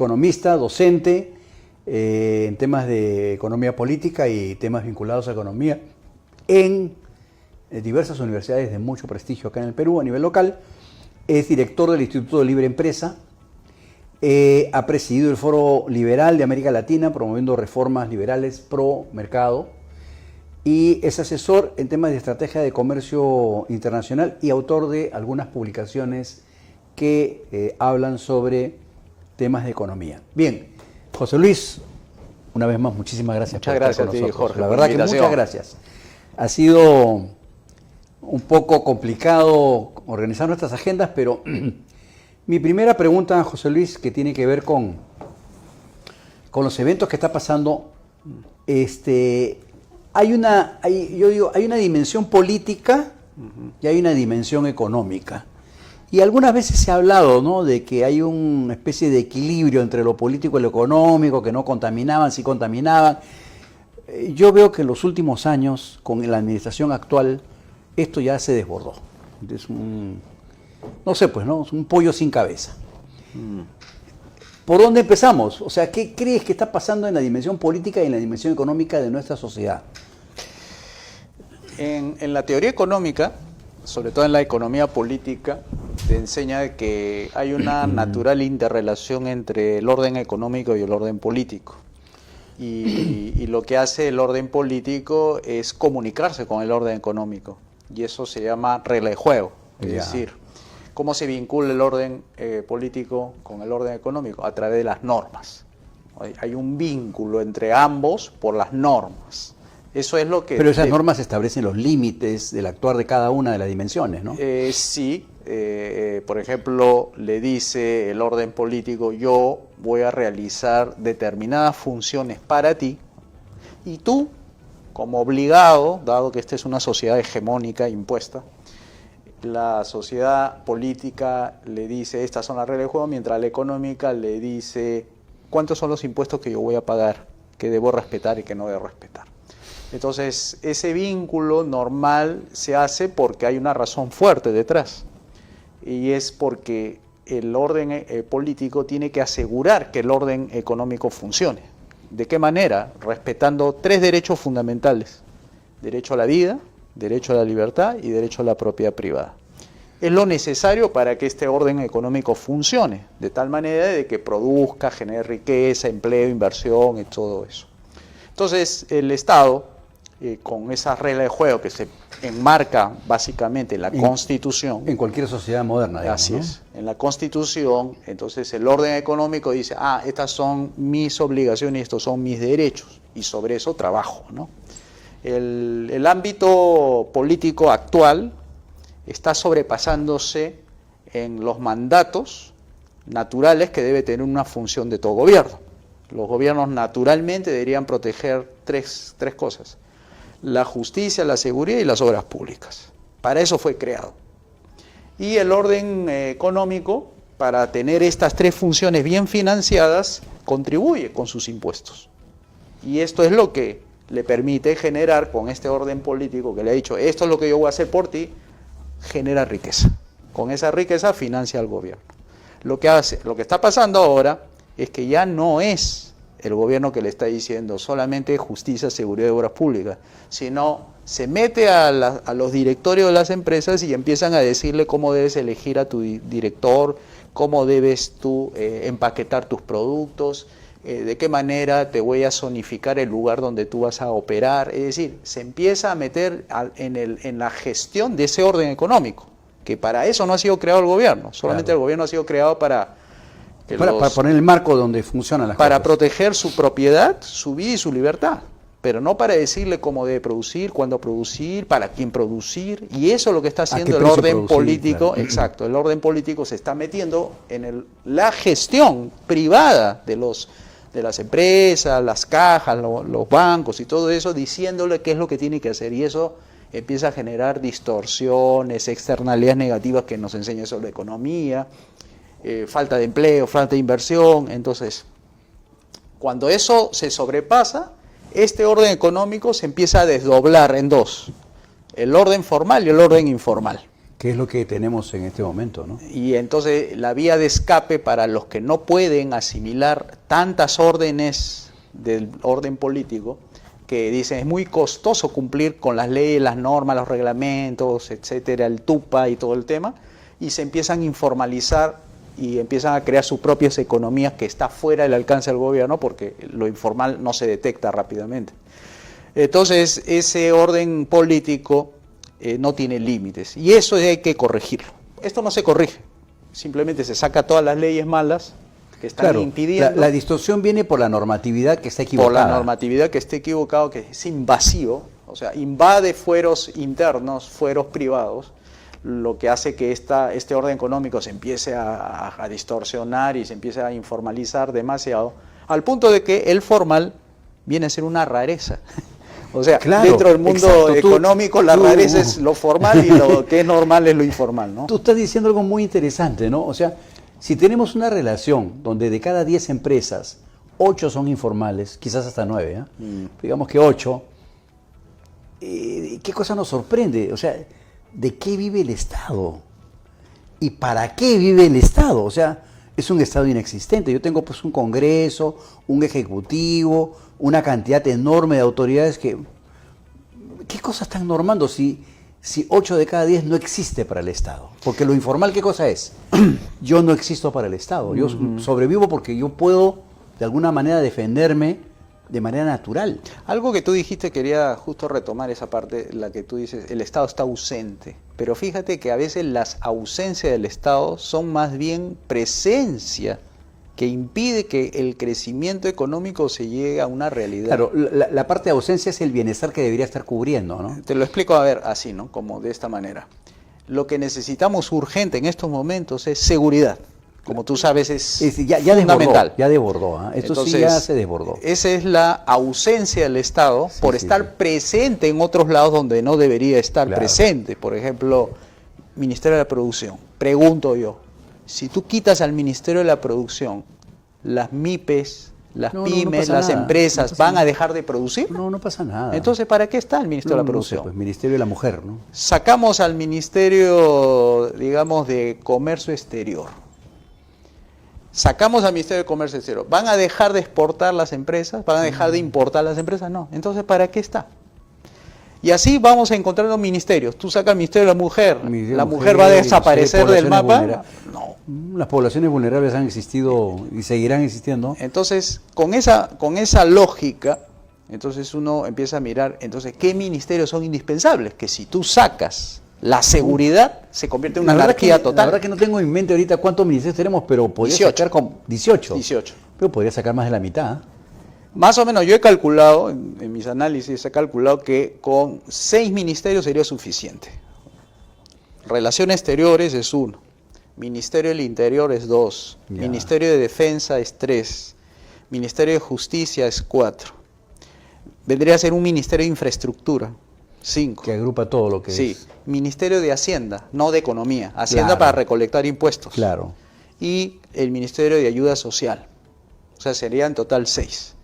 economista, docente en temas de economía política y temas vinculados a economía en diversas universidades de mucho prestigio acá en el Perú a nivel local. Es director del Instituto de Libre Empresa. Ha presidido el Foro Liberal de América Latina, promoviendo reformas liberales pro mercado. Y es asesor en temas de estrategia de comercio internacional y autor de algunas publicaciones que hablan sobre temas de economía. Bien, José Luis, una vez más, muchísimas gracias por estar con nosotros. Jorge, la verdad que muchas gracias. Ha sido un poco complicado organizar nuestras agendas, pero mi primera pregunta, José Luis, que tiene que ver con los eventos que está pasando, hay una dimensión política y hay una dimensión económica. Y algunas veces se ha hablado, ¿no?, de que hay una especie de equilibrio entre lo político y lo económico, que no contaminaban, sí contaminaban. Yo veo que en los últimos años, con la administración actual, esto ya se desbordó. Es no sé, pues, ¿no? Es un pollo sin cabeza. ¿Por dónde empezamos? O sea, ¿qué crees que está pasando en la dimensión política y en la dimensión económica de nuestra sociedad? En la teoría económica, sobre todo en la economía política, te enseña que hay una natural interrelación entre el orden económico y el orden político. Y lo que hace el orden político es comunicarse con el orden económico. Y eso se llama regla de juego. Es decir, ¿cómo se vincula el orden político con el orden económico? A través de las normas. Hay un vínculo entre ambos por las normas. Eso es lo que... Pero esas normas establecen los límites del actuar de cada una de las dimensiones, ¿no? Sí. Por ejemplo, le dice el orden político: yo voy a realizar determinadas funciones para ti, y tú, como obligado, dado que esta es una sociedad hegemónica impuesta, la sociedad política le dice: estas son las reglas de juego, mientras la económica le dice: ¿cuántos son los impuestos que yo voy a pagar, que debo respetar y que no debo respetar? Entonces, ese vínculo normal se hace porque hay una razón fuerte detrás, y es porque el orden político tiene que asegurar que el orden económico funcione. ¿De qué manera? Respetando tres derechos fundamentales: derecho a la vida, derecho a la libertad y derecho a la propiedad privada. Es lo necesario para que este orden económico funcione, de tal manera de que produzca, genere riqueza, empleo, inversión y todo eso. Entonces, el Estado, con esa regla de juego que se enmarca básicamente en la Constitución. En cualquier sociedad moderna, digamos, así ¿no? es. En la Constitución, entonces el orden económico dice: estas son mis obligaciones y estos son mis derechos, y sobre eso trabajo, ¿no? El ámbito político actual está sobrepasándose en los mandatos naturales que debe tener una función de todo gobierno. Los gobiernos naturalmente deberían proteger tres cosas: la justicia, la seguridad y las obras públicas. Para eso fue creado. Y el orden económico, para tener estas tres funciones bien financiadas, contribuye con sus impuestos. Y esto es lo que le permite generar, con este orden político que le ha dicho: esto es lo que yo voy a hacer por ti, genera riqueza. Con esa riqueza financia al gobierno. Lo que está pasando ahora es que ya no es el gobierno que le está diciendo solamente justicia, seguridad y obras públicas, sino se mete a los directorios de las empresas y empiezan a decirle cómo debes elegir a tu director, cómo debes tú empaquetar tus productos, de qué manera te voy a zonificar el lugar donde tú vas a operar. Es decir, se empieza a meter en la gestión de ese orden económico, que para eso no ha sido creado el gobierno, solamente claro. El gobierno ha sido creado para poner el marco donde funcionan las cosas. Para proteger su propiedad, su vida y su libertad, pero no para decirle cómo debe producir, cuándo producir, para quién producir. Y eso es lo que está haciendo el orden político. Claro. Exacto, el orden político se está metiendo en la gestión privada de las empresas, las cajas, los bancos y todo eso, diciéndole qué es lo que tiene que hacer. Y eso empieza a generar distorsiones, externalidades negativas que nos enseña sobre la economía. Falta de empleo, falta de inversión. Entonces, cuando eso se sobrepasa, este orden económico se empieza a desdoblar en dos: el orden formal y el orden informal. ¿Qué es lo que tenemos en este momento, no? Y entonces la vía de escape para los que no pueden asimilar tantas órdenes del orden político, que dicen es muy costoso cumplir con las leyes, las normas, los reglamentos, etcétera, el TUPA y todo el tema, y se empiezan a informalizar y empiezan a crear sus propias economías que está fuera del alcance del gobierno porque lo informal no se detecta rápidamente. Entonces ese orden político no tiene límites y eso hay que corregirlo. Esto no se corrige, simplemente se saca todas las leyes malas que están impidiendo. La distorsión viene por la normatividad que está equivocada. Por la normatividad que está equivocada, que es invasivo, o sea, invade fueros internos, fueros privados, lo que hace que este orden económico se empiece a distorsionar y se empiece a informalizar demasiado, al punto de que el formal viene a ser una rareza. O sea, claro, dentro del mundo económico la rareza es lo formal y lo que es normal es lo informal, ¿no? Tú estás diciendo algo muy interesante, ¿no? O sea, si tenemos una relación donde de cada 10 empresas, 8 son informales, quizás hasta 9, ¿eh? Digamos que 8, ¿qué cosa nos sorprende? O sea, ¿de qué vive el Estado? ¿Y para qué vive el Estado? O sea, es un Estado inexistente. Yo tengo pues un Congreso, un Ejecutivo, una cantidad enorme de autoridades que... ¿Qué cosas están normando si 8 de cada 10 no existe para el Estado? Porque lo informal, ¿qué cosa es? Yo no existo para el Estado. Yo sobrevivo porque yo puedo, de alguna manera, defenderme de manera natural. Algo que tú dijiste, quería justo retomar esa parte, la que tú dices, el Estado está ausente. Pero fíjate que a veces las ausencias del Estado son más bien presencia que impide que el crecimiento económico se llegue a una realidad. Claro, la parte de ausencia es el bienestar que debería estar cubriendo, ¿no? Te lo explico, a ver, así, ¿no? Como de esta manera. Lo que necesitamos urgente en estos momentos es seguridad. Como tú sabes, es fundamental. Ya desbordó, ¿eh? Esto entonces, sí ya se desbordó. Esa es la ausencia del Estado por estar presente en otros lados donde no debería estar presente. Por ejemplo, Ministerio de la Producción. Pregunto yo, si tú quitas al Ministerio de la Producción, las MIPES, las pymes, las empresas, ¿van a dejar de producir? No pasa nada. Entonces, ¿para qué está el Ministerio de la Producción? No sé, pues Ministerio de la Mujer, ¿no? Sacamos al Ministerio, digamos, de Comercio Exterior. Sacamos al Ministerio de Comercio Exterior. ¿Van a dejar de exportar las empresas? ¿Van a dejar de importar las empresas? No. Entonces, ¿para qué está? Y así vamos a encontrar los ministerios. Tú sacas el Ministerio de la Mujer, la mujer va a desaparecer del mapa. No. Las poblaciones vulnerables han existido y seguirán existiendo. Entonces, con esa lógica, entonces uno empieza a mirar, entonces, ¿qué ministerios son indispensables? Que si tú sacas la seguridad, se convierte en una anarquía total. La verdad que no tengo en mente ahorita cuántos ministerios tenemos, pero podría sacar con 18. Pero podría sacar más de la mitad. Más o menos, yo he calculado, en mis análisis, he calculado que con 6 ministerios sería suficiente. Relaciones Exteriores es 1, Ministerio del Interior es 2, Ministerio de Defensa es 3, Ministerio de Justicia es 4. Vendría a ser un Ministerio de Infraestructura, 5. Que agrupa todo lo que es. Ministerio de Hacienda, no de Economía. Hacienda para recolectar impuestos. Claro. Y el Ministerio de Ayuda Social. O sea, serían en total 6.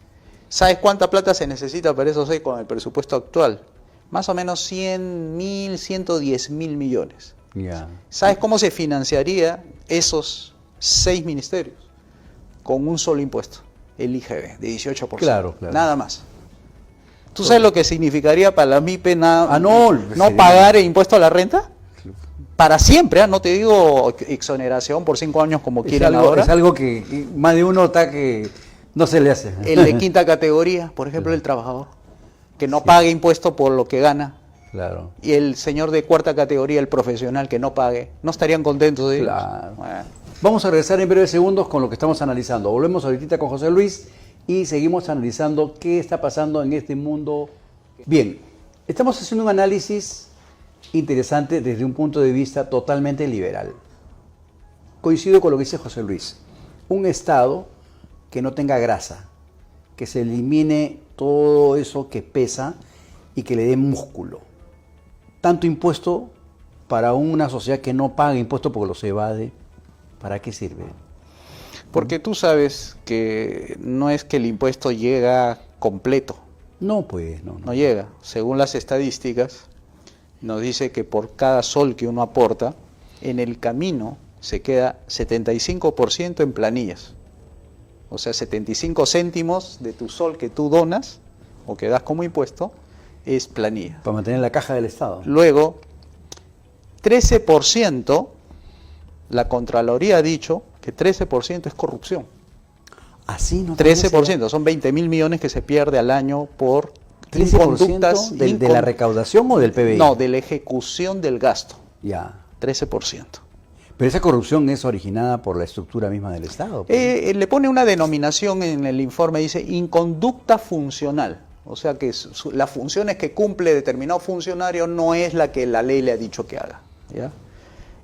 ¿Sabes cuánta plata se necesita para esos 6 con el presupuesto actual? Más o menos 100.000, 110.000 millones. ¿Sabes cómo se financiaría esos 6 ministerios? Con un solo impuesto, el IGB, de 18%. Claro. Nada más. ¿Tú sabes lo que significaría para la MIPE no sería... pagar el impuesto a la renta? Para siempre, ¿eh? No te digo exoneración por 5 años como quieren ahora. Es algo que más de uno está que no se le hace. El de quinta categoría, por ejemplo, el trabajador, que no pague impuesto por lo que gana. Claro. Y el señor de cuarta categoría, el profesional, que no pague. ¿No estarían contentos de ellos? Claro. Bueno. Vamos a regresar en breves segundos con lo que estamos analizando. Volvemos ahorita con José Luis y seguimos analizando qué está pasando en este mundo. Bien, estamos haciendo un análisis interesante desde un punto de vista totalmente liberal. Coincido con lo que dice José Luis. Un Estado que no tenga grasa, que se elimine todo eso que pesa y que le dé músculo. Tanto impuesto para una sociedad que no paga impuestos porque los evade, ¿para qué sirve? Porque tú sabes que no es que el impuesto llega completo. No, pues, no. No llega. Según las estadísticas, nos dice que por cada sol que uno aporta, en el camino se queda 75% en planillas. O sea, 75 céntimos de tu sol que tú donas o que das como impuesto es planilla. Para mantener la caja del Estado. Luego, 13%, la Contraloría ha dicho que 13% es corrupción. Así no. 13%, son 20.000 millones que se pierde al año por 13% de la recaudación o del PBI. No, de la ejecución del gasto. Ya. 13%. Pero esa corrupción es originada por la estructura misma del Estado. Le pone una denominación en el informe, dice inconducta funcional. O sea que las funciones que cumple determinado funcionario no es la que la ley le ha dicho que haga. ¿Ya?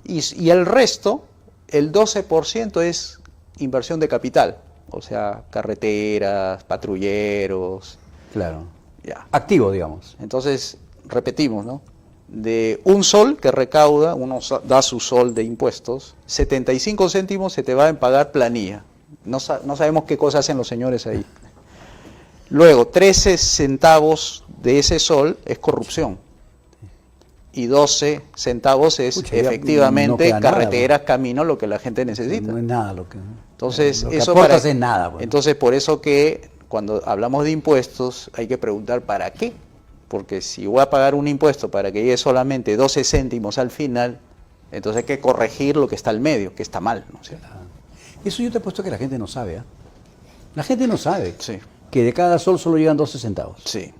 Y el resto, el 12% es inversión de capital. O sea, carreteras, patrulleros. Claro. Ya. Activo, digamos. Entonces, repetimos, ¿no? De un sol que recauda, uno da su sol de impuestos, 75 céntimos se te va a pagar planilla. No sabemos qué cosas hacen los señores ahí. Luego, 13 centavos de ese sol es corrupción. Y 12 centavos es efectivamente no carreteras, nada, caminos, lo que la gente necesita. No es nada lo que... Entonces, lo que eso aportas es nada. Pues. Entonces, por eso que cuando hablamos de impuestos hay que preguntar ¿para qué? Porque si voy a pagar un impuesto para que llegue solamente 12 céntimos al final, entonces hay que corregir lo que está al medio, que está mal, ¿no? ¿Sí? Eso yo te he puesto que la gente no sabe, ¿eh? La gente no sabe Sí. que de cada sol solo llegan 12 centavos. Sí.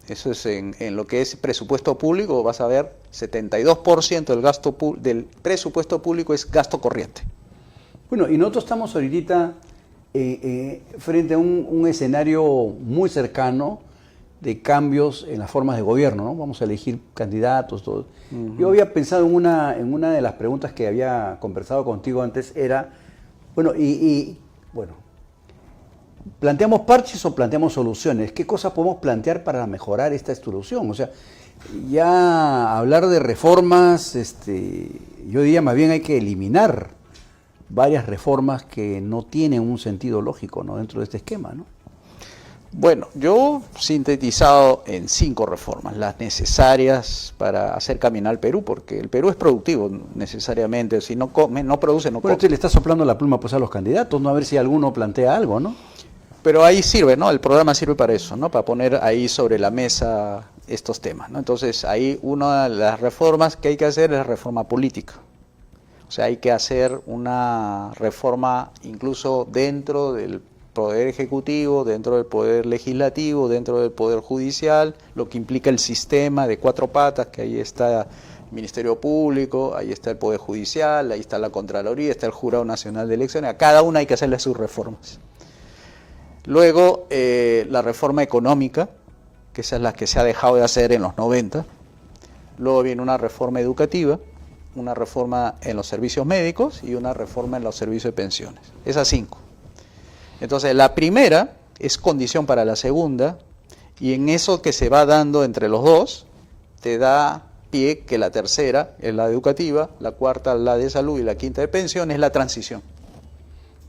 Eso es en lo que es presupuesto público, vas a ver, 72% del presupuesto público es gasto corriente. Bueno, y nosotros estamos ahorita frente a un escenario muy cercano de cambios en las formas de gobierno, ¿no? Vamos a elegir candidatos, todo. Yo había pensado en una de las preguntas que había conversado contigo antes, era, bueno, bueno, ¿planteamos parches o planteamos soluciones? ¿Qué cosas podemos plantear para mejorar esta solución? O sea, ya hablar de reformas, yo diría más bien hay que eliminar varias reformas que no tienen un sentido lógico, ¿no? Dentro de este esquema, ¿no? Bueno, yo sintetizado en 5 reformas, las necesarias para hacer caminar al Perú, porque el Perú es productivo necesariamente, si no come, no produce, no come. Bueno, usted le está soplando la pluma pues a los candidatos, ¿no? A ver si alguno plantea algo, ¿no? Pero ahí sirve, ¿no? El programa sirve para eso, ¿no? Para poner ahí sobre la mesa estos temas, ¿no? Entonces, ahí una de las reformas que hay que hacer es reforma política. O sea, hay que hacer una reforma incluso dentro del Poder Ejecutivo, dentro del Poder Legislativo, dentro del Poder Judicial, lo que implica el sistema de 4 patas, que ahí está el Ministerio Público, ahí está el Poder Judicial, ahí está la Contraloría, está el Jurado Nacional de Elecciones, a cada una hay que hacerle sus reformas. Luego, la reforma económica, que esa es la que se ha dejado de hacer en los 90. Luego viene una reforma educativa, una reforma en los servicios médicos y una reforma en los servicios de pensiones. Esas 5. Entonces, la primera es condición para la segunda, y en eso que se va dando entre los dos, te da pie que la tercera es la educativa, la cuarta la de salud y la quinta de pensión es la transición.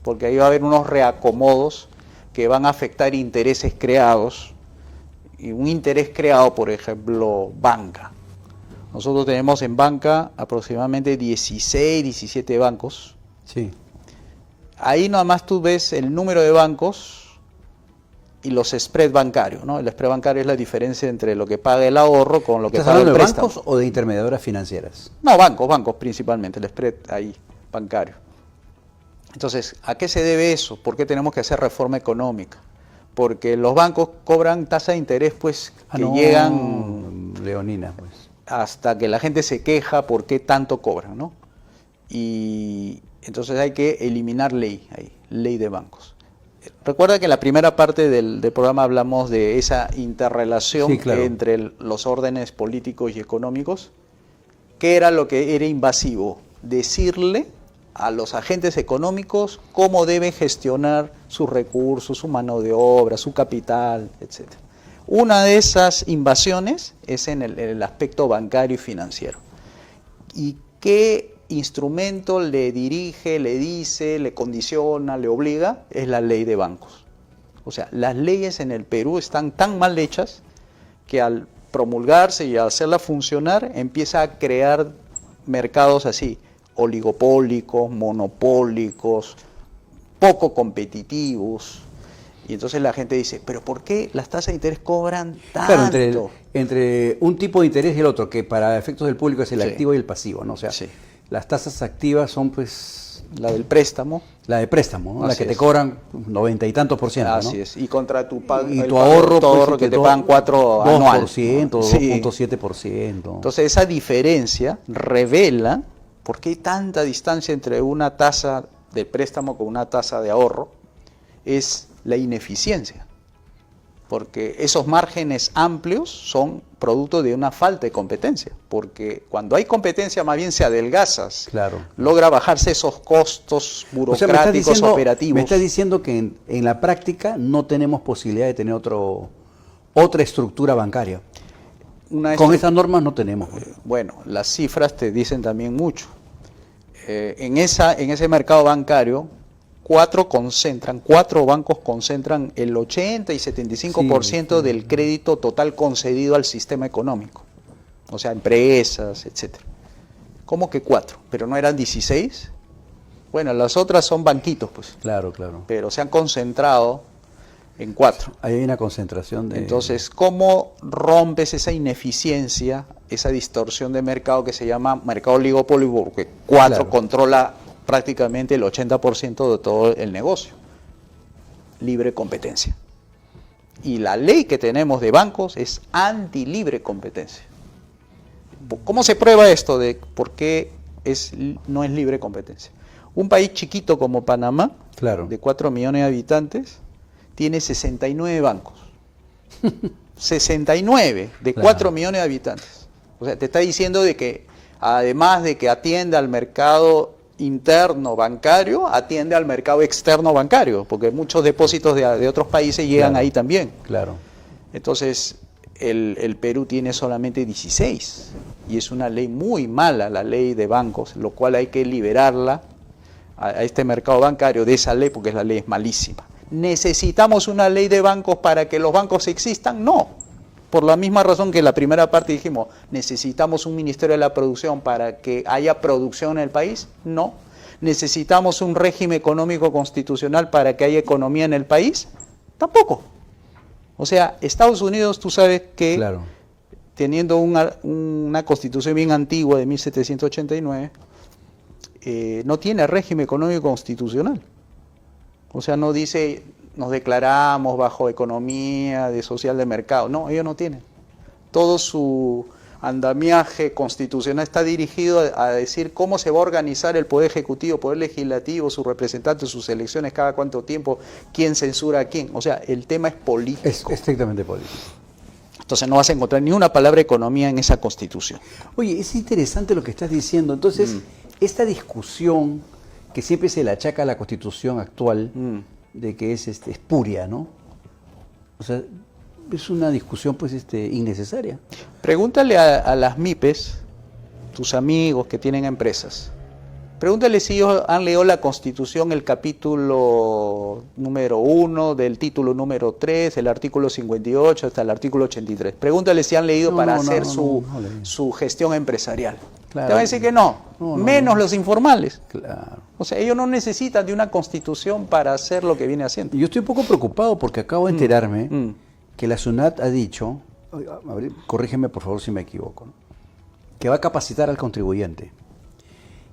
Porque ahí va a haber unos reacomodos que van a afectar intereses creados, y un interés creado, por ejemplo, banca. Nosotros tenemos en banca aproximadamente 16, 17 bancos. Sí. Ahí nada más tú ves el número de bancos y los spread bancarios, ¿no? El spread bancario es la diferencia entre lo que paga el ahorro con lo que paga el préstamo. ¿Estás hablando de bancos o de intermediadoras financieras? No, bancos principalmente, el spread ahí, bancario. Entonces, ¿a qué se debe eso? ¿Por qué tenemos que hacer reforma económica? Porque los bancos cobran tasas de interés, pues, que llegan... Leonina, pues. Hasta que la gente se queja por qué tanto cobran, ¿no? Y entonces hay que eliminar ley ahí, ley de bancos. Recuerda que en la primera parte del programa hablamos de esa interrelación, sí, claro, entre los órdenes políticos y económicos. ¿Qué era lo que era invasivo? Decirle a los agentes económicos cómo deben gestionar sus recursos, su mano de obra, su capital, etc. Una de esas invasiones es en el aspecto bancario y financiero. ¿Y qué instrumento le dirige, le dice, le condiciona, le obliga? Es la ley de bancos. O sea, las leyes en el Perú están tan mal hechas que al promulgarse y a hacerla funcionar, empieza a crear mercados así, oligopólicos, monopólicos, poco competitivos. Y entonces la gente dice, ¿pero por qué las tasas de interés cobran tanto? Claro, entre un tipo de interés y el otro, que para efectos del público es el Sí. activo y el pasivo, ¿no? O sea, Sí. las tasas activas son pues La del préstamo. la de préstamo, ¿no? La Así que te es. cobran 90 y tantos por ciento, ¿no? Así es. Y contra tu Y el tu ahorro, tu pues, ahorro que te pagan 4 anual. 2%, ¿no? Sí. 2.7%. Entonces esa diferencia revela por qué hay tanta distancia entre una tasa de préstamo con una tasa de ahorro. Es la ineficiencia. Porque esos márgenes amplios son producto de una falta de competencia. Porque cuando hay competencia más bien se adelgazas. Claro. Logra bajarse esos costos O sea, burocráticos, operativos. me estás diciendo que en la práctica no tenemos posibilidad de tener otra estructura bancaria. Con estas normas no tenemos. Bueno, las cifras te dicen también mucho. En ese mercado bancario, cuatro bancos concentran el 80 y 75% Sí. del crédito total concedido al sistema económico. O sea, empresas, etcétera. ¿Cómo que 4? ¿Pero no eran 16? Bueno, las otras son banquitos, pues. Claro, claro. Pero se han concentrado en 4. Ahí hay una concentración de... Entonces, ¿cómo rompes esa ineficiencia, esa distorsión de mercado que se llama mercado oligopólico? Porque 4 Claro. controla prácticamente el 80% de todo el negocio. Libre competencia. Y la ley que tenemos de bancos es anti-libre competencia. ¿Cómo se prueba esto de por qué no es libre competencia? Un país chiquito como Panamá, Claro. de 4 millones de habitantes, tiene 69 bancos. 69 de Claro. 4 millones de habitantes. O sea, te está diciendo de que además de que atiende al mercado interno bancario, atiende al mercado externo bancario, porque muchos depósitos de otros países llegan Claro. ahí también. Claro. Entonces, el Perú tiene solamente 16 y es una ley muy mala, la ley de bancos, lo cual hay que liberarla a este mercado bancario de esa ley, porque la ley es malísima. ¿Necesitamos una ley de bancos para que los bancos existan? No. Por la misma razón que en la primera parte dijimos, ¿necesitamos un Ministerio de la Producción para que haya producción en el país? No. ¿Necesitamos un régimen económico constitucional para que haya economía en el país? Tampoco. O sea, Estados Unidos, tú sabes que Claro. teniendo una constitución bien antigua de 1789, no tiene régimen económico constitucional. O sea, no dice, nos declaramos bajo economía social de mercado. No, ellos no tienen. Todo su andamiaje constitucional está dirigido a decir cómo se va a organizar el poder ejecutivo, poder legislativo, sus representantes, sus elecciones, cada cuánto tiempo, quién censura a quién. O sea, el tema es político. Es estrictamente político. Entonces no vas a encontrar ni una palabra economía en esa constitución. Oye, es interesante lo que estás diciendo. Entonces, esta discusión que siempre se le achaca a la constitución actual, de que es espuria, ¿no? O sea, es una discusión pues innecesaria. Pregúntale a las MIPES, tus amigos que tienen empresas, pregúntale si ellos han leído la Constitución, el capítulo número 1, del título número 3, el artículo 58 hasta el artículo 83. Pregúntale si han leído para hacer su gestión empresarial. Claro. Te van a decir que no, menos los informales. Claro. O sea, ellos no necesitan de una Constitución para hacer lo que viene haciendo. Yo estoy un poco preocupado porque acabo de enterarme que la SUNAT ha dicho, a ver, corrígeme por favor si me equivoco, ¿no? Que va a capacitar al contribuyente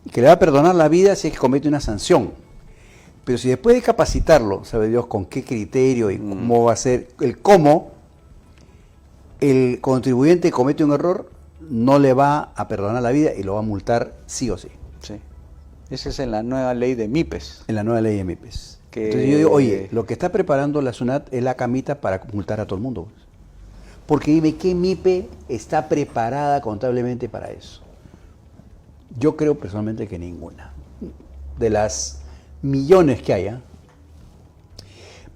y que le va a perdonar la vida si es que comete una sanción. Pero si después de capacitarlo, sabe Dios con qué criterio y cómo va a ser, el contribuyente comete un error, no le va a perdonar la vida y lo va a multar sí o sí. Sí. Esa es en la nueva ley de MIPES. En la nueva ley de MIPES. Que- Entonces yo digo, oye, lo que está preparando la SUNAT es la camita para multar a todo el mundo. Pues. Porque dime, ¿qué MIPE está preparada contablemente para eso? Yo creo personalmente que ninguna. De las millones que haya.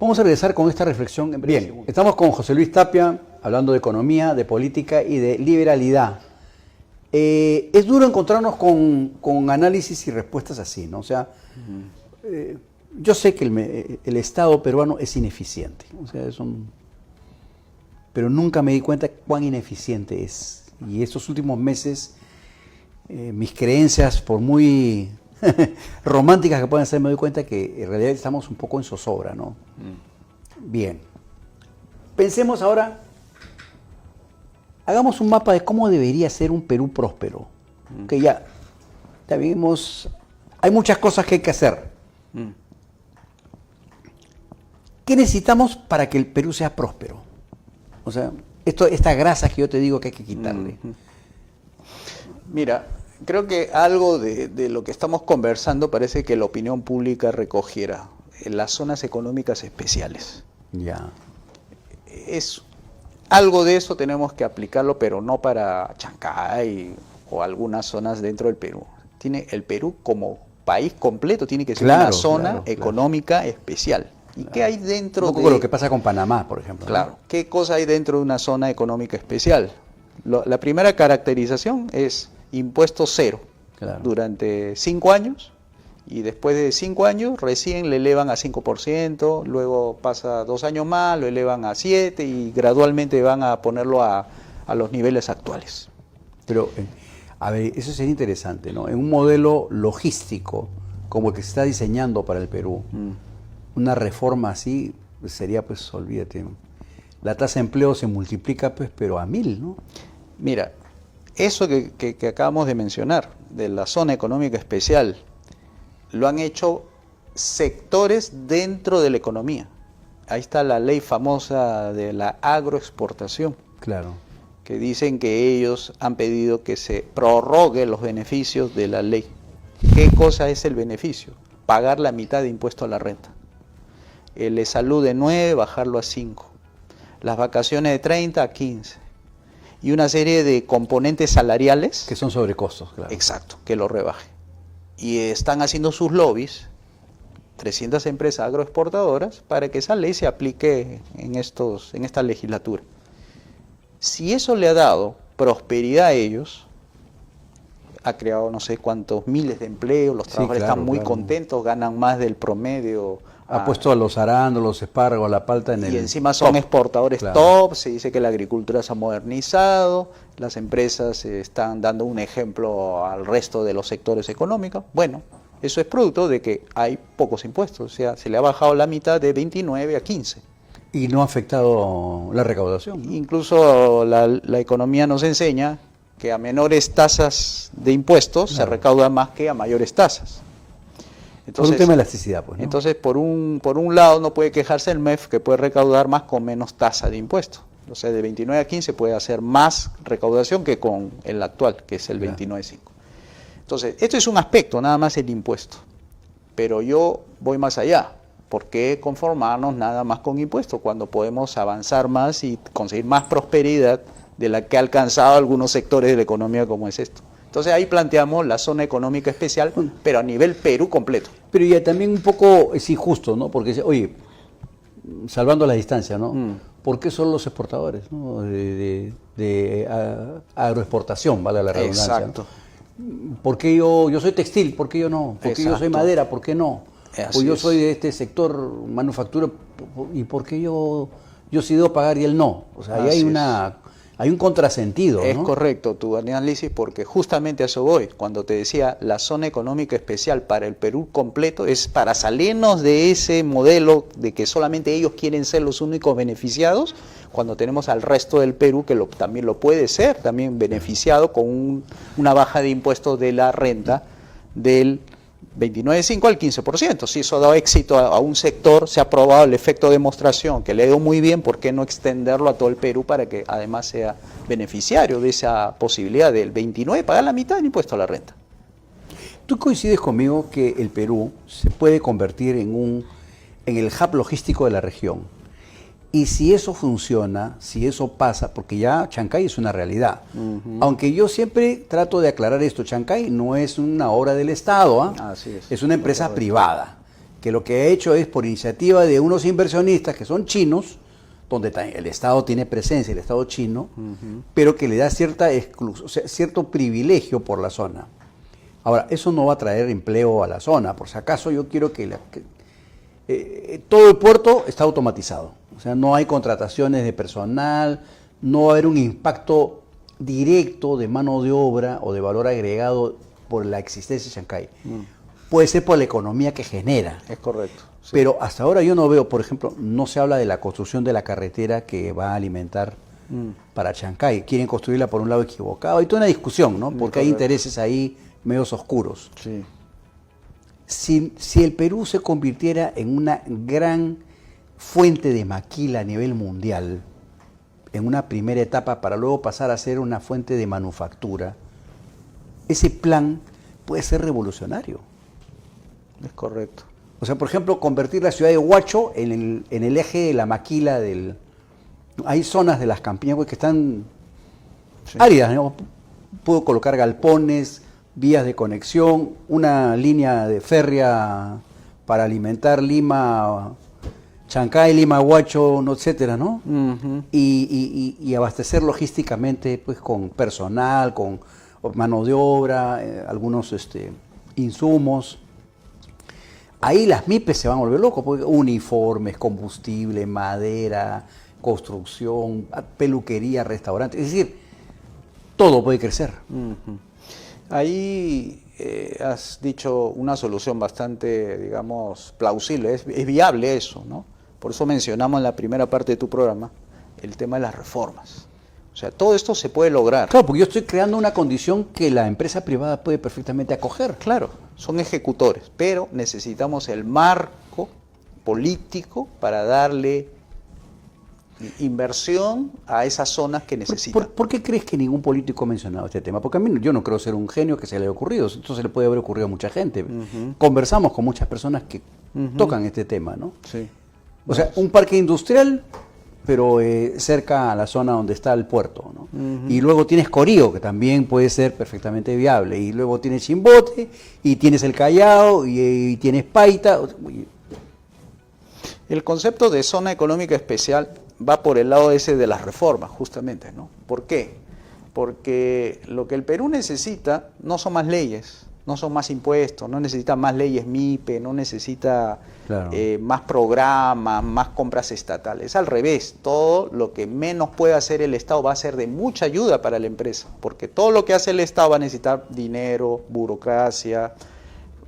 Vamos a regresar con esta reflexión en breve. Bien, estamos con José Luis Tapia, hablando de economía, de política y de liberalidad. Es duro encontrarnos con análisis y respuestas así, ¿no? O sea, yo sé que el Estado peruano es ineficiente. O sea, pero nunca me di cuenta cuán ineficiente es. Y estos últimos meses, mis creencias, por muy románticas que puedan ser, me doy cuenta que en realidad estamos un poco en zozobra, ¿no? Bien. Pensemos ahora, hagamos un mapa de cómo debería ser un Perú próspero. Que ya vimos, hay muchas cosas que hay que hacer. ¿Qué necesitamos para que el Perú sea próspero? O sea, estas grasas que yo te digo que hay que quitarle. Mira, creo que algo de lo que estamos conversando parece que la opinión pública recogiera en las zonas económicas especiales. Ya. Algo de eso tenemos que aplicarlo, pero no para Chancay o algunas zonas dentro del Perú. El Perú como país completo tiene que ser una zona económica especial. ¿Y qué hay dentro de lo que pasa con Panamá, por ejemplo? Claro. ¿No? ¿Qué cosa hay dentro de una zona económica especial? La primera caracterización es impuesto cero durante 5 años, y después de 5 años recién le elevan a 5%, luego pasa 2 años más, lo elevan a 7% y gradualmente van a ponerlo a los niveles actuales. Pero, a ver, eso sería interesante, ¿no? En un modelo logístico como el que se está diseñando para el Perú, una reforma así sería, pues, olvídate, la tasa de empleo se multiplica, pues, pero a 1000, ¿no? Mira, eso que acabamos de mencionar, de la zona económica especial, lo han hecho sectores dentro de la economía. Ahí está la ley famosa de la agroexportación. Claro. Que dicen que ellos han pedido que se prorrogue los beneficios de la ley. ¿Qué cosa es el beneficio? Pagar la mitad de impuesto a la renta. El de salud de 9, bajarlo a 5. Las vacaciones de 30 a 15. Y una serie de componentes salariales. Que son sobrecostos, claro. Exacto, que lo rebaje. Y están haciendo sus lobbies, 300 empresas agroexportadoras, para que esa ley se aplique en esta legislatura. Si eso le ha dado prosperidad a ellos, ha creado no sé cuántos miles de empleos, los trabajadores están muy contentos, ganan más del promedio. Ha puesto a los arándanos, los espárragos, la palta en el Y encima son exportadores top, se dice que la agricultura se ha modernizado, las empresas están dando un ejemplo al resto de los sectores económicos. Bueno, eso es producto de que hay pocos impuestos, o sea, se le ha bajado la mitad de 29 a 15. Y no ha afectado la recaudación, ¿no? Incluso la economía nos enseña que a menores tasas de impuestos se recauda más que a mayores tasas. Entonces, por un tema de elasticidad, pues, ¿no? Entonces, por un lado, no puede quejarse el MEF, que puede recaudar más con menos tasa de impuestos. O sea, de 29 a 15 puede hacer más recaudación que con el actual, que es el 29.5. Entonces, esto es un aspecto, nada más el impuesto. Pero yo voy más allá. ¿Por qué conformarnos nada más con impuestos cuando podemos avanzar más y conseguir más prosperidad de la que ha alcanzado algunos sectores de la economía como es esto? Entonces ahí planteamos la zona económica especial, pero a nivel Perú completo. Pero ya también un poco es injusto, ¿no? Porque, oye, salvando la distancia, ¿no? ¿Por qué solo los exportadores, ¿no? de agroexportación, vale la redundancia? Exacto. ¿No? ¿Por qué yo soy textil? ¿Por qué yo no? ¿Por qué yo soy madera? ¿Por qué no? Pues yo soy de este sector manufactura, ¿y por qué yo sí debo pagar y él no? O sea, ahí hay un contrasentido, ¿no? Es correcto tu análisis, porque justamente a eso voy. Cuando te decía la zona económica especial para el Perú completo, es para salirnos de ese modelo de que solamente ellos quieren ser los únicos beneficiados, cuando tenemos al resto del Perú que también lo puede ser, también beneficiado con una baja de impuestos de la renta del 29.5 al 15%. Si eso ha dado éxito a un sector, se ha probado el efecto de demostración, que le ha ido muy bien, ¿por qué no extenderlo a todo el Perú para que además sea beneficiario de esa posibilidad del 29, pagar la mitad del impuesto a la renta? ¿Tú coincides conmigo que el Perú se puede convertir en el hub logístico de la región? Y si eso funciona, si eso pasa, porque ya Chancay es una realidad. Aunque yo siempre trato de aclarar esto, Chancay no es una obra del Estado, Así es una empresa privada, que lo que ha hecho es por iniciativa de unos inversionistas que son chinos, donde el Estado tiene presencia, el Estado chino, pero que le da cierto privilegio por la zona. Ahora, eso no va a traer empleo a la zona, por si acaso yo quiero que todo el puerto está automatizado. O sea, no hay contrataciones de personal, no va a haber un impacto directo de mano de obra o de valor agregado por la existencia de Chancay. Puede ser por la economía que genera. Es correcto. Sí. Pero hasta ahora yo no veo, por ejemplo, no se habla de la construcción de la carretera que va a alimentar para Chancay. Quieren construirla por un lado equivocado. Hay toda una discusión, ¿no? Porque hay intereses ahí medios oscuros. Sí. Si el Perú se convirtiera en una gran fuente de maquila a nivel mundial, en una primera etapa para luego pasar a ser una fuente de manufactura, ese plan puede ser revolucionario. Es correcto. O sea, por ejemplo, convertir la ciudad de Huacho en el eje de la maquila del... Hay zonas de las campiñas que están áridas, ¿no? Puedo colocar galpones, vías de conexión, una línea de férrea para alimentar Lima, Chancay, Lima, Huacho, etcétera, ¿no? Y abastecer logísticamente, pues, con personal, con mano de obra, algunos insumos. Ahí las MIPES se van a volver locos, porque uniformes, combustible, madera, construcción, peluquería, restaurantes, es decir, todo puede crecer. Ahí has dicho una solución bastante, digamos, plausible, es viable eso, ¿no? Por eso mencionamos en la primera parte de tu programa el tema de las reformas. O sea, todo esto se puede lograr. Claro, porque yo estoy creando una condición que la empresa privada puede perfectamente acoger. Claro, son ejecutores, pero necesitamos el marco político para darle inversión a esas zonas que necesitan. ¿Por qué crees que ningún político ha mencionado este tema? Porque a mí yo no creo ser un genio que se le haya ocurrido, esto se le puede haber ocurrido a mucha gente. Conversamos con muchas personas que tocan este tema, ¿no? Sí. O sea, un parque industrial, pero cerca a la zona donde está el puerto, ¿no? Y luego tienes Corío, que también puede ser perfectamente viable, y luego tienes Chimbote, y tienes el Callao, y tienes Paita. El concepto de zona económica especial va por el lado ese de las reformas, justamente, ¿no? ¿Por qué? Porque lo que el Perú necesita no son más leyes, no son más impuestos, no necesita más leyes MIPE, no necesita más programas, más compras estatales. Al revés, todo lo que menos puede hacer el Estado va a ser de mucha ayuda para la empresa, porque todo lo que hace el Estado va a necesitar dinero, burocracia,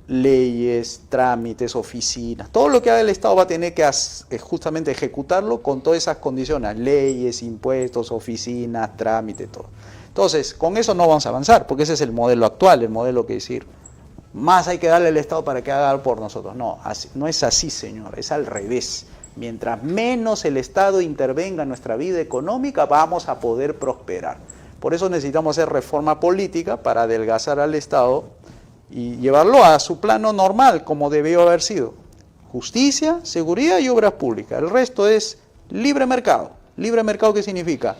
leyes, trámites, oficinas. Todo lo que haga el Estado va a tener que justamente ejecutarlo con todas esas condiciones, leyes, impuestos, oficinas, trámites, todo. Entonces, con eso no vamos a avanzar, porque ese es el modelo actual, el modelo que decir, más hay que darle al Estado para que haga algo por nosotros. No, no es así, señor, es al revés. Mientras menos el Estado intervenga en nuestra vida económica, vamos a poder prosperar. Por eso necesitamos hacer reforma política para adelgazar al Estado y llevarlo a su plano normal, como debió haber sido. Justicia, seguridad y obras públicas. El resto es libre mercado. ¿Libre mercado qué significa?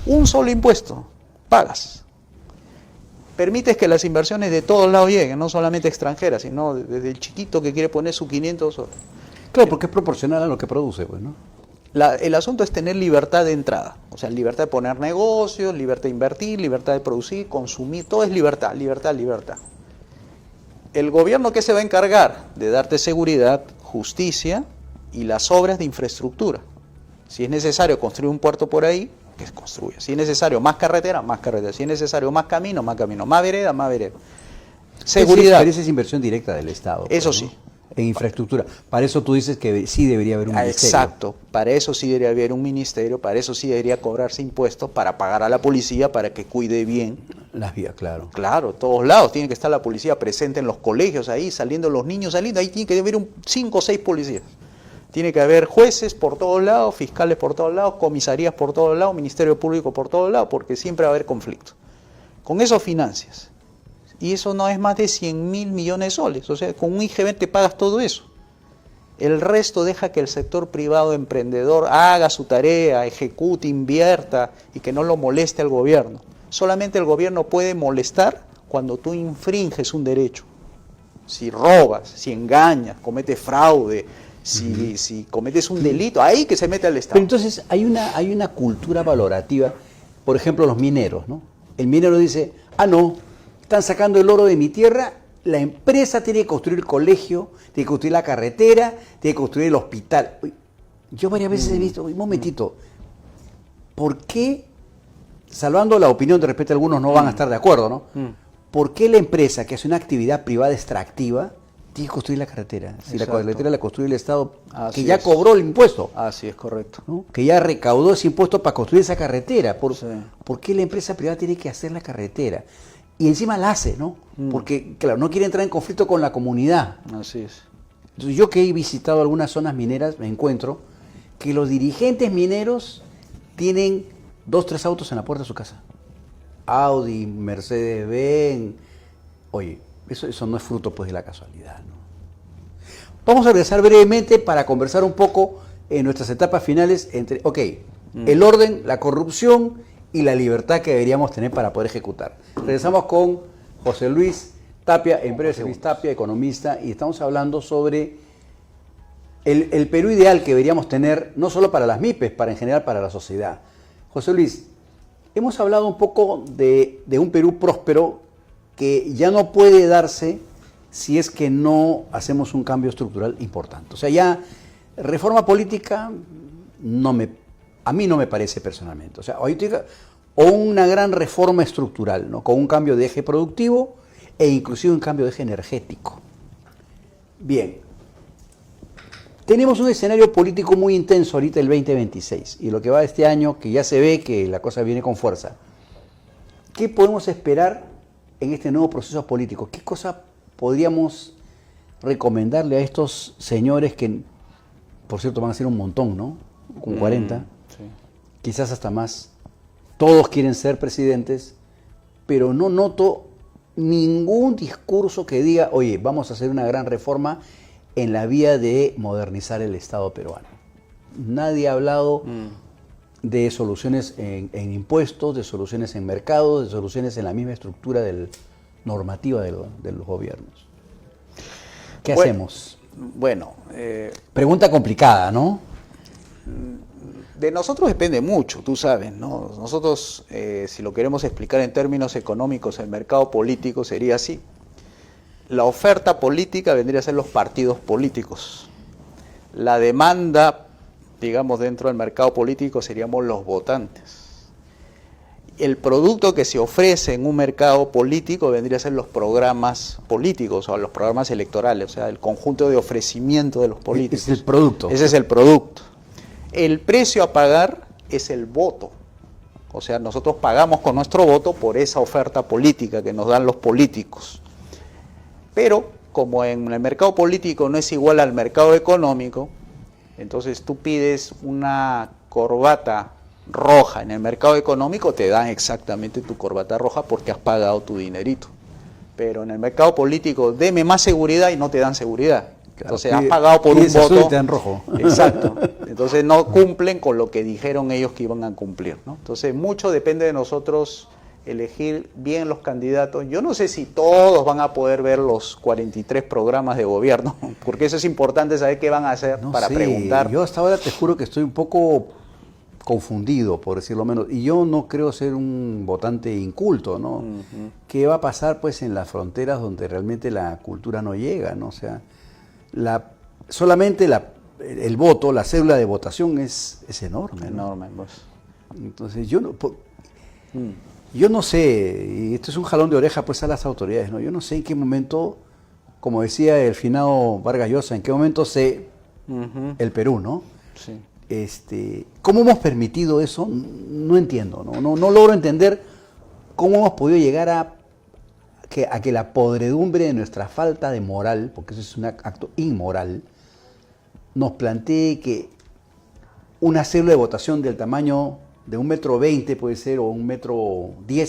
Un solo impuesto, pagas. Permites que las inversiones de todos lados lleguen, no solamente extranjeras, sino desde el chiquito que quiere poner sus 500 soles. Claro, porque es proporcional a lo que produce, pues, ¿no? El asunto es tener libertad de entrada, o sea, libertad de poner negocios, libertad de invertir, libertad de producir, consumir, todo es libertad, libertad, libertad. El gobierno, ¿qué se va a encargar? De darte seguridad, justicia y las obras de infraestructura. Si es necesario construir un puerto por ahí, que se construya. Si es necesario más carretera, más carretera. Si es necesario más camino, más camino. Más vereda, más vereda. Seguridad. Pero esa es inversión directa del Estado. Eso pues, ¿no? sí. En infraestructura. Para eso tú dices que sí debería haber un ministerio. Exacto. Para eso sí debería haber un ministerio, para eso sí debería cobrarse impuestos, para pagar a la policía para que cuide bien las vías, claro. Claro, todos lados tiene que estar la policía presente en los colegios, ahí saliendo los niños saliendo, ahí tiene que haber 5 o 6 policías. Tiene que haber jueces por todos lados, fiscales por todos lados, comisarías por todos lados, ministerio público por todos lados, porque siempre va a haber conflicto. Con eso financias. Y eso no es más de 100.000 millones de soles. O sea, con un IGB te pagas todo eso. El resto deja que el sector privado emprendedor haga su tarea, ejecute, invierta y que no lo moleste al gobierno. Solamente el gobierno puede molestar cuando tú infringes un derecho. Si robas, si engañas, cometes fraude, si cometes un delito, ahí que se mete al Estado. Pero entonces hay una cultura valorativa, por ejemplo los mineros, ¿no? El minero dice, no, están sacando el oro de mi tierra, la empresa tiene que construir el colegio, tiene que construir la carretera, tiene que construir el hospital. Yo varias veces he visto, un momentito, ¿por qué, salvando la opinión, de repente algunos no van a estar de acuerdo, ¿no? ¿Por qué la empresa que hace una actividad privada extractiva tiene que construir la carretera? Si la carretera la construye el Estado, Así que ya es. cobró el impuesto, Así es, correcto. ¿no? Que ya recaudó ese impuesto para construir esa carretera. Sí. ¿Por qué la empresa privada tiene que hacer la carretera? Y encima la hace, ¿no? Porque, claro, no quiere entrar en conflicto con la comunidad. Así es. Entonces, yo que he visitado algunas zonas mineras, me encuentro que los dirigentes mineros tienen 2, 3 autos en la puerta de su casa. Audi, Mercedes-Benz. Oye, eso no es fruto pues de la casualidad, ¿no? Vamos a regresar brevemente para conversar un poco en nuestras etapas finales entre, el orden, la corrupción y la libertad que deberíamos tener para poder ejecutar. Regresamos con José Luis Tapia, en breve, José Luis Tapia, economista, y estamos hablando sobre el Perú ideal que deberíamos tener, no solo para las MIPES, para en general para la sociedad. José Luis, hemos hablado un poco de un Perú próspero que ya no puede darse si es que no hacemos un cambio estructural importante. O sea, ya reforma política a mí no me parece personalmente. O sea, o una gran reforma estructural, ¿no? Con un cambio de eje productivo e inclusive un cambio de eje energético. Bien, tenemos un escenario político muy intenso ahorita el 2026 y lo que va de este año, que ya se ve que la cosa viene con fuerza. ¿Qué podemos esperar en este nuevo proceso político? ¿Qué cosa podríamos recomendarle a estos señores que, por cierto, van a ser un montón, ¿no? Como 40, Sí. quizás hasta más. Todos quieren ser presidentes, pero no noto ningún discurso que diga, oye, vamos a hacer una gran reforma en la vía de modernizar el Estado peruano. Nadie ha hablado de soluciones en impuestos, de soluciones en mercados, de soluciones en la misma estructura normativa de los gobiernos. ¿Qué hacemos? Bueno, Pregunta complicada, ¿no? de nosotros depende mucho, tú sabes, ¿no? Nosotros, si lo queremos explicar en términos económicos, el mercado político sería así. La oferta política vendría a ser los partidos políticos. La demanda, digamos, dentro del mercado político seríamos los votantes. El producto que se ofrece en un mercado político vendría a ser los programas políticos o los programas electorales, o sea, el conjunto de ofrecimiento de los políticos. Ese es el producto. Ese es el producto. El precio a pagar es el voto. O sea, nosotros pagamos con nuestro voto por esa oferta política que nos dan los políticos. Pero como en el mercado político no es igual al mercado económico, entonces tú pides una corbata roja en el mercado económico, te dan exactamente tu corbata roja porque has pagado tu dinerito. Pero en el mercado político, deme más seguridad y no te dan seguridad. Entonces has pagado por un voto. Y te dan rojo. Exacto. Entonces no cumplen con lo que dijeron ellos que iban a cumplir, ¿no? Entonces mucho depende de nosotros elegir bien los candidatos. Yo no sé si todos van a poder ver los 43 programas de gobierno, porque eso es importante saber qué van a hacer para preguntar. Yo hasta ahora te juro que estoy un poco confundido, por decirlo menos, y yo no creo ser un votante inculto, ¿no? ¿Qué va a pasar pues en las fronteras donde realmente la cultura no llega, ¿no? O sea, solamente el voto, la cédula de votación es enorme, ¿no? Enorme, pues. Entonces yo no sé, y esto es un jalón de oreja pues a las autoridades, ¿no? Yo no sé en qué momento, como decía el finado Vargas Llosa, en qué momento el Perú, ¿no? Sí. ¿Cómo hemos permitido eso? No entiendo, no logro entender cómo hemos podido llegar a que la podredumbre de nuestra falta de moral, porque eso es un acto inmoral, nos plantee que una célula de votación del tamaño de 1,20 m puede ser, o 1,10 m,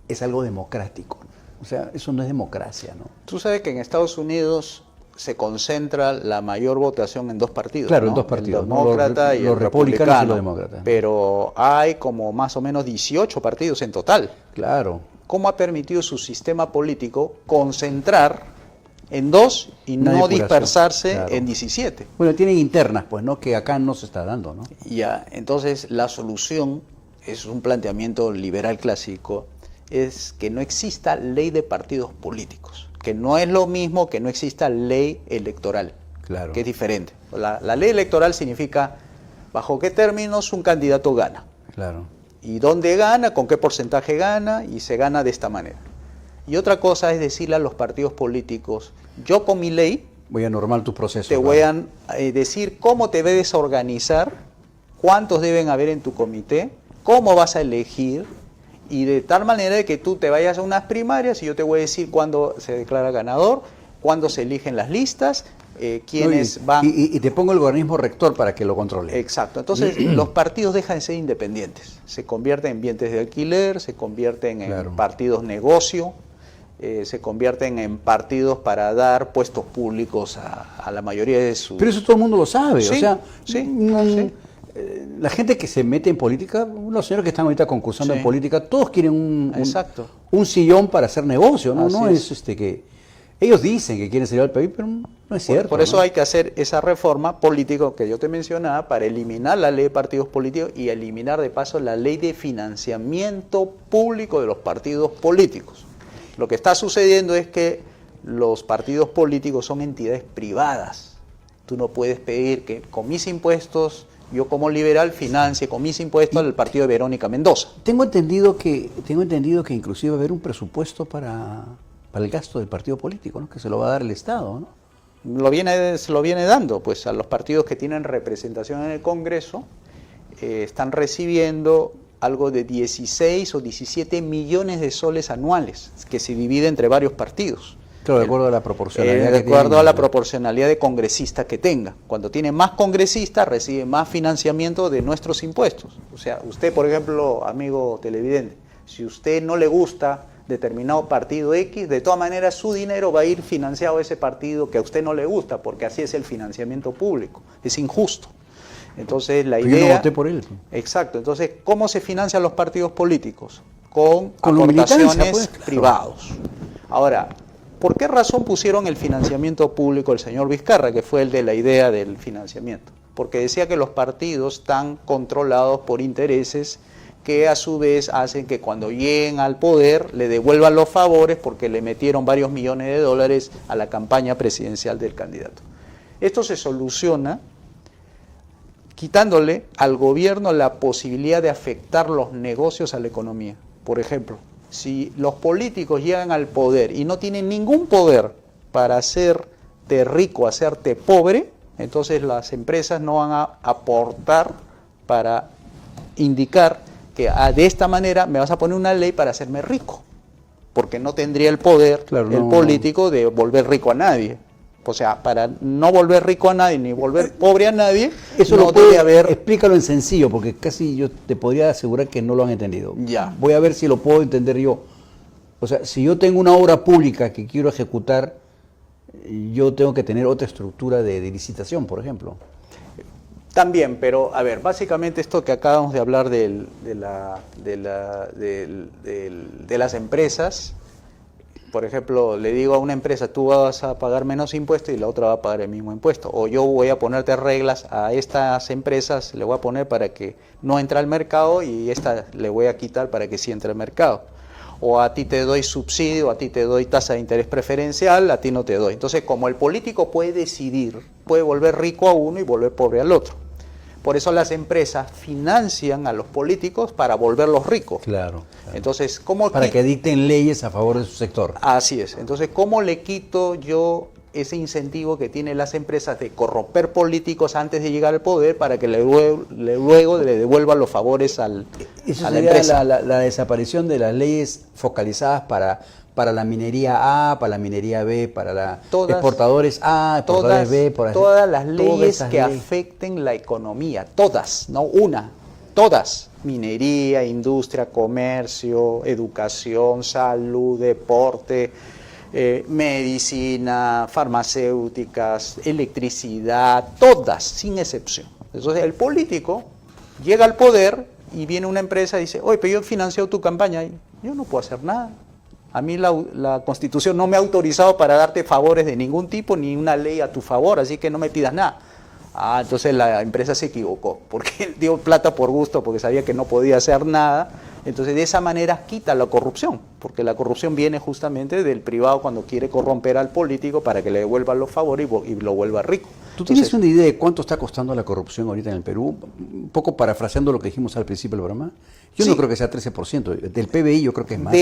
es algo democrático. O sea, eso no es democracia, ¿no? Tú sabes que en Estados Unidos se concentra la mayor votación en dos partidos. Claro, ¿no? en dos partidos. El demócrata y el republicanos y los republicano. demócratas. Pero hay como más o menos 18 partidos en total. Claro. ¿Cómo ha permitido su sistema político concentrar en dos y no dispersarse en 17? Bueno, tienen internas, pues, ¿no? Que acá no se está dando, ¿no? Ya, entonces la solución es un planteamiento liberal clásico, es que no exista ley de partidos políticos, que no es lo mismo que no exista ley electoral, Claro. que es diferente. La ley electoral significa bajo qué términos un candidato gana. Claro. Y dónde gana, con qué porcentaje gana, y se gana de esta manera. Y otra cosa es decirle a los partidos políticos, yo con mi ley voy a normar tus procesos. te voy a decir cómo te debes organizar, cuántos deben haber en tu comité, cómo vas a elegir, y de tal manera que tú te vayas a unas primarias y yo te voy a decir cuándo se declara ganador, cuándo se eligen las listas, quiénes van... Y te pongo el organismo rector para que lo controle. Exacto. Entonces, los partidos dejan de ser independientes. Se convierten en bienes de alquiler, se convierten en partidos negocio, se convierten en partidos para dar puestos públicos a la mayoría de sus... Pero eso todo el mundo lo sabe. Sí, o sea, sí. La gente que se mete en política, los señores que están ahorita concursando en política, todos quieren un sillón para hacer negocio, ¿no? No es que ellos dicen que quieren salir al país, pero no es cierto. Por eso hay que hacer esa reforma política que yo te mencionaba para eliminar la ley de partidos políticos y eliminar de paso la ley de financiamiento público de los partidos políticos. Lo que está sucediendo es que los partidos políticos son entidades privadas. Tú no puedes pedir que con mis impuestos, yo como liberal financie con mis impuestos el partido de Verónica Mendoza. Tengo entendido que inclusive va a haber un presupuesto para el gasto del partido político, ¿no? Que se lo va a dar el Estado, ¿no? Se lo viene dando, pues a los partidos que tienen representación en el Congreso están recibiendo algo de 16 o 17 millones de soles anuales, que se divide entre varios partidos. Claro, de acuerdo a la proporcionalidad. De acuerdo a la proporcionalidad de congresistas que tenga. Cuando tiene más congresistas, recibe más financiamiento de nuestros impuestos. O sea, usted, por ejemplo, amigo televidente, si usted no le gusta determinado partido X, de todas maneras su dinero va a ir financiado a ese partido que a usted no le gusta, porque así es el financiamiento público. Es injusto. Entonces la idea... Yo no voté por él. Exacto. Entonces, ¿cómo se financian los partidos políticos? Con aportaciones pues, claro. privados. Ahora, ¿por qué razón pusieron el financiamiento público el señor Vizcarra, que fue el de la idea del financiamiento? Porque decía que los partidos están controlados por intereses que a su vez hacen que cuando lleguen al poder le devuelvan los favores porque le metieron varios millones de dólares a la campaña presidencial del candidato. Esto se soluciona quitándole al gobierno la posibilidad de afectar los negocios a la economía. Por ejemplo, si los políticos llegan al poder y no tienen ningún poder para hacerte rico, hacerte pobre, entonces las empresas no van a aportar para indicar que de esta manera me vas a poner una ley para hacerme rico, porque no tendría el poder político de volver rico a nadie. O sea, para no volver rico a nadie ni volver pobre a nadie, eso no lo puede debe haber... Explícalo en sencillo, porque casi yo te podría asegurar que no lo han entendido. Ya. Voy a ver si lo puedo entender yo. O sea, si yo tengo una obra pública que quiero ejecutar, yo tengo que tener otra estructura de licitación, por ejemplo. También, pero a ver, básicamente esto que acabamos de hablar de las empresas, por ejemplo, le digo a una empresa, tú vas a pagar menos impuestos y la otra va a pagar el mismo impuesto. O yo voy a ponerte reglas a estas empresas, le voy a poner para que no entre al mercado y esta le voy a quitar para que sí entre al mercado. O a ti te doy subsidio, a ti te doy tasa de interés preferencial, a ti no te doy. Entonces, como el político puede decidir, puede volver rico a uno y volver pobre al otro. Por eso las empresas financian a los políticos para volverlos ricos. Claro. Entonces, ¿cómo para que dicten leyes a favor de su sector. Así es. Entonces, ¿cómo le quito yo ese incentivo que tienen las empresas de corromper políticos antes de llegar al poder para que luego le devuelvan los favores a la empresa? La desaparición de las leyes focalizadas para la minería A, para la minería B, para exportadores A, exportadores B. Todas las leyes que afecten la economía, todas, no una, todas. Minería, industria, comercio, educación, salud, deporte, medicina, farmacéuticas, electricidad, todas, sin excepción. Entonces el político llega al poder y viene una empresa y dice, oye, pero yo he financiado tu campaña, y yo no puedo hacer nada. A mí la Constitución no me ha autorizado para darte favores de ningún tipo, ni una ley a tu favor, así que no me pidas nada. Ah, entonces la empresa se equivocó, porque dio plata por gusto, porque sabía que no podía hacer nada. Entonces de esa manera quita la corrupción, porque la corrupción viene justamente del privado cuando quiere corromper al político para que le devuelvan los favores y lo vuelva rico. ¿Tú tienes una idea de cuánto está costando la corrupción ahorita en el Perú? Un poco parafraseando lo que dijimos al principio del programa. Yo no creo que sea 13%. Del PBI yo creo que es más.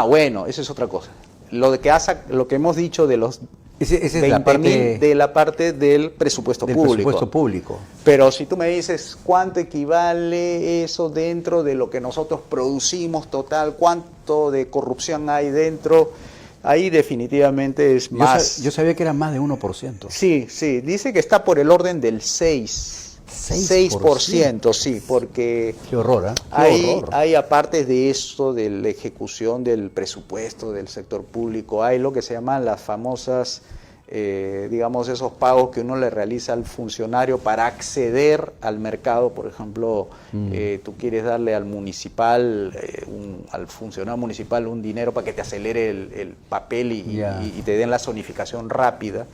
Bueno, esa es otra cosa. Lo que hemos dicho de los ese es 20.000 de la parte del presupuesto público. Pero si tú me dices cuánto equivale eso dentro de lo que nosotros producimos total, cuánto de corrupción hay dentro, ahí definitivamente es más. Yo sabía que era más de 1%. Sí, dice que está por el orden del 6%, sí, porque qué horror, ¿eh? Hay aparte de esto, de la ejecución del presupuesto del sector público, hay lo que se llaman las famosas, digamos, esos pagos que uno le realiza al funcionario para acceder al mercado. Por ejemplo, tú quieres darle al municipal, al funcionario municipal un dinero para que te acelere el papel y te den la zonificación rápida.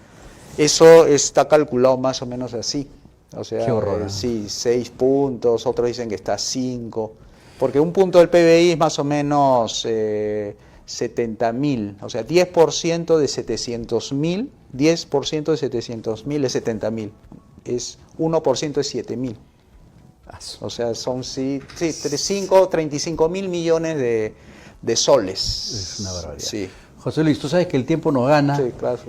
Eso está calculado más o menos así. O sea, sí, 6 puntos, otros dicen que está 5, porque un punto del PBI es más o menos 70.000, o sea, 10% de 700.000, 10% de 700.000 es 70.000, 1% es 7.000. O sea, son 35.000 millones de soles. Es una barbaridad. Sí. José Luis, tú sabes que el tiempo nos gana. Sí, claro.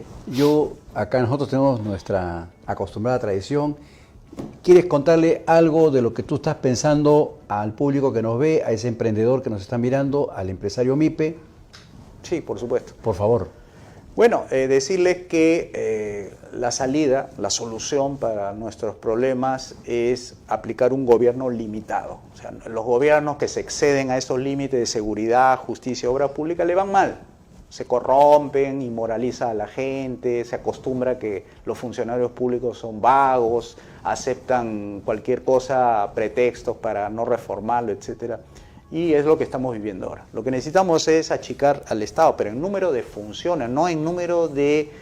Acá nosotros tenemos nuestra acostumbrada tradición. ¿Quieres contarle algo de lo que tú estás pensando al público que nos ve, a ese emprendedor que nos está mirando, al empresario MIPE? Sí, por supuesto. Por favor. Bueno, decirles que la solución para nuestros problemas es aplicar un gobierno limitado. O sea, los gobiernos que se exceden a esos límites de seguridad, justicia, obra pública, le van mal. Se corrompen, inmoraliza a la gente, se acostumbra que los funcionarios públicos son vagos, aceptan cualquier cosa, pretextos para no reformarlo, etcétera. Y es lo que estamos viviendo ahora. Lo que necesitamos es achicar al Estado, pero en número de funciones, no en número de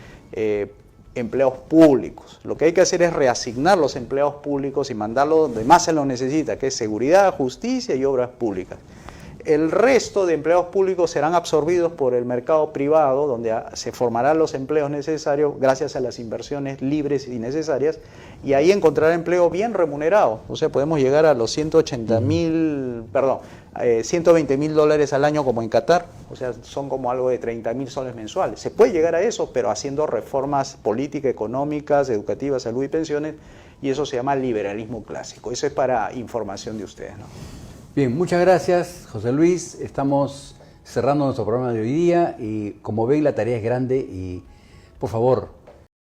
empleos públicos. Lo que hay que hacer es reasignar los empleos públicos y mandarlos donde más se los necesita, que es seguridad, justicia y obras públicas. El resto de empleos públicos serán absorbidos por el mercado privado, donde se formarán los empleos necesarios gracias a las inversiones libres y necesarias, y ahí encontrará empleo bien remunerado. O sea, podemos llegar a los $120.000 al año como en Qatar, o sea, son como algo de 30.000 soles mensuales. Se puede llegar a eso, pero haciendo reformas políticas, económicas, educativas, salud y pensiones, y eso se llama liberalismo clásico. Eso es para información de ustedes, ¿no? Bien, muchas gracias, José Luis. Estamos cerrando nuestro programa de hoy día y como ven la tarea es grande y por favor,